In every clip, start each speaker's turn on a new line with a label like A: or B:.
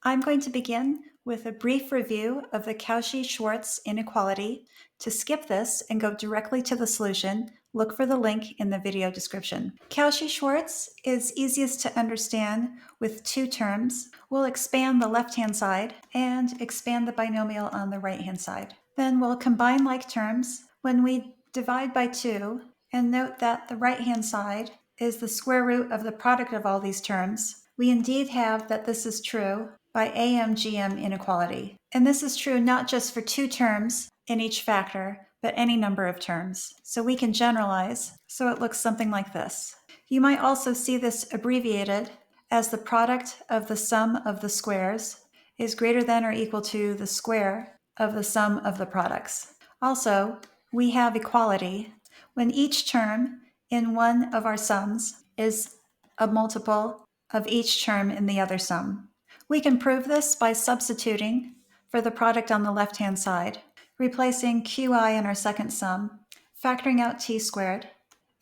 A: I'm going to begin with a brief review of the Cauchy-Schwarz inequality. To skip this and go directly to the solution, look for the link in the video description. Cauchy-Schwarz is easiest to understand with two terms. We'll expand the left-hand side and expand the binomial on the right-hand side. Then we'll combine like terms when we divide by 2, and note that the right-hand side is the square root of the product of all these terms. We indeed have that this is true by AIME inequality. And this is true not just for two terms in each factor, but any number of terms. So we can generalize, so it looks something like this. You might also see this abbreviated as the product of the sum of the squares is greater than or equal to the square of the sum of the products. Also, we have equality when each term in one of our sums is a multiple of each term in the other sum. We can prove this by substituting for the product on the left-hand side, replacing qi in our second sum, factoring out t squared,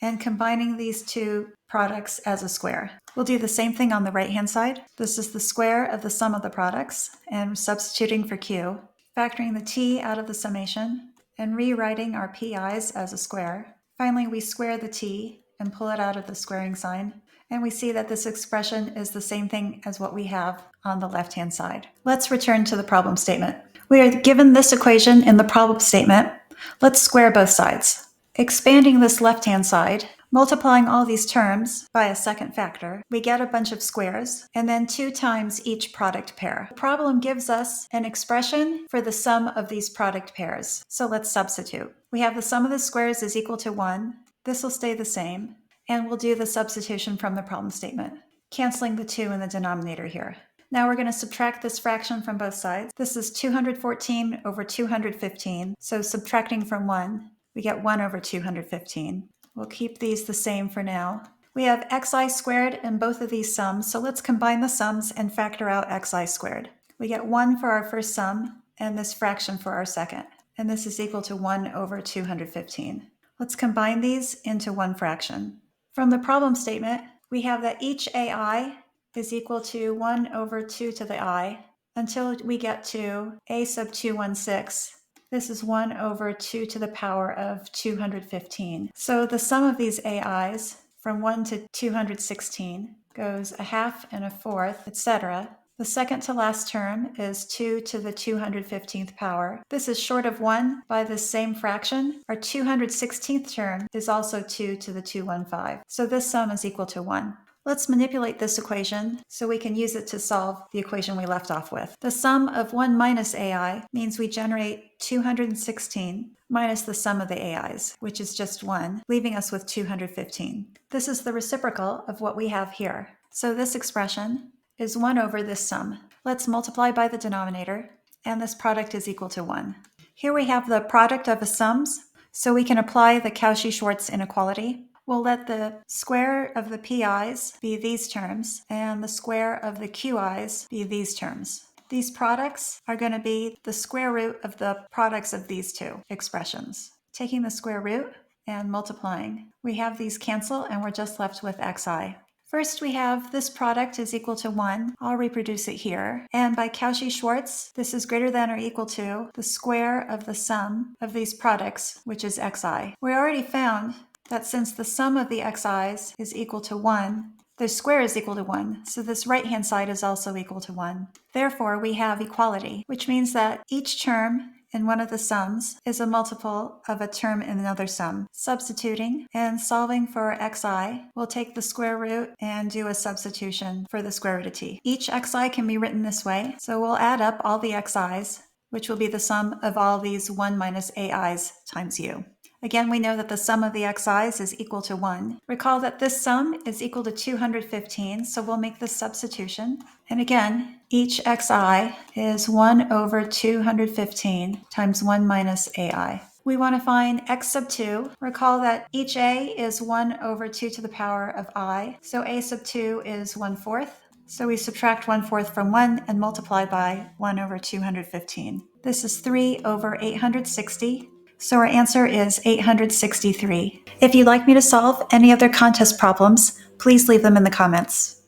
A: and combining these two products as a square. We'll do the same thing on the right-hand side. This is the square of the sum of the products, and substituting for q, factoring the t out of the summation, and rewriting our pi's as a square. Finally, we square the t and pull it out of the squaring sign, and we see that this expression is the same thing as what we have on the left-hand side. Let's return to the problem statement. We are given this equation in the problem statement. Let's square both sides. Expanding this left-hand side, multiplying all these terms by a second factor, we get a bunch of squares, and then 2 times each product pair. The problem gives us an expression for the sum of these product pairs. So let's substitute. We have the sum of the squares is equal to 1. This will stay the same. And we'll do the substitution from the problem statement, canceling the 2 in the denominator here. Now we're going to subtract this fraction from both sides. This is 214 over 215, so subtracting from 1, we get 1 over 215. We'll keep these the same for now. We have xi squared in both of these sums, so let's combine the sums and factor out xi squared. We get 1 for our first sum, and this fraction for our second, and this is equal to 1 over 215. Let's combine these into one fraction. From the problem statement, we have that each ai is equal to 1 over 2 to the I until we get to a sub 216. This is 1 over 2 to the power of 215. So the sum of these ai's from 1 to 216 goes a half and a fourth, etc. The second to last term is 2 to the 215th power. This is short of 1 by the same fraction. Our 216th term is also 2 to the 215. So this sum is equal to 1. Let's manipulate this equation so we can use it to solve the equation we left off with. The sum of 1 minus ai means we generate 216 minus the sum of the ai's, which is just 1, leaving us with 215. This is the reciprocal of what we have here. So this expression is 1 over this sum. Let's multiply by the denominator, and this product is equal to 1. Here we have the product of the sums, so we can apply the Cauchy-Schwarz inequality. We'll let the square of the pi's be these terms, and the square of the qi's be these terms. These products are going to be the square root of the products of these two expressions. Taking the square root and multiplying, we have these cancel, and we're just left with xi. First, we have this product is equal to 1. I'll reproduce it here. And by Cauchy-Schwarz, this is greater than or equal to the square of the sum of these products, which is xi. We already found that since the sum of the xi's is equal to 1, the square is equal to 1, so this right-hand side is also equal to 1. Therefore, we have equality, which means that each term in one of the sums is a multiple of a term in another sum. Substituting and solving for xi, we'll take the square root and do a substitution for the square root of t. Each xi can be written this way, so we'll add up all the xi's, which will be the sum of all these 1 minus ai's times u. Again, we know that the sum of the xi's is equal to 1. Recall that this sum is equal to 215, so we'll make this substitution. And again, each xi is 1 over 215 times 1 minus ai. We want to find x sub 2. Recall that each a is 1 over 2 to the power of I, so a sub 2 is 1/4. So we subtract 1/4 from 1 and multiply by 1 over 215. This is 3 over 860. So our answer is 863. If you'd like me to solve any other contest problems, please leave them in the comments.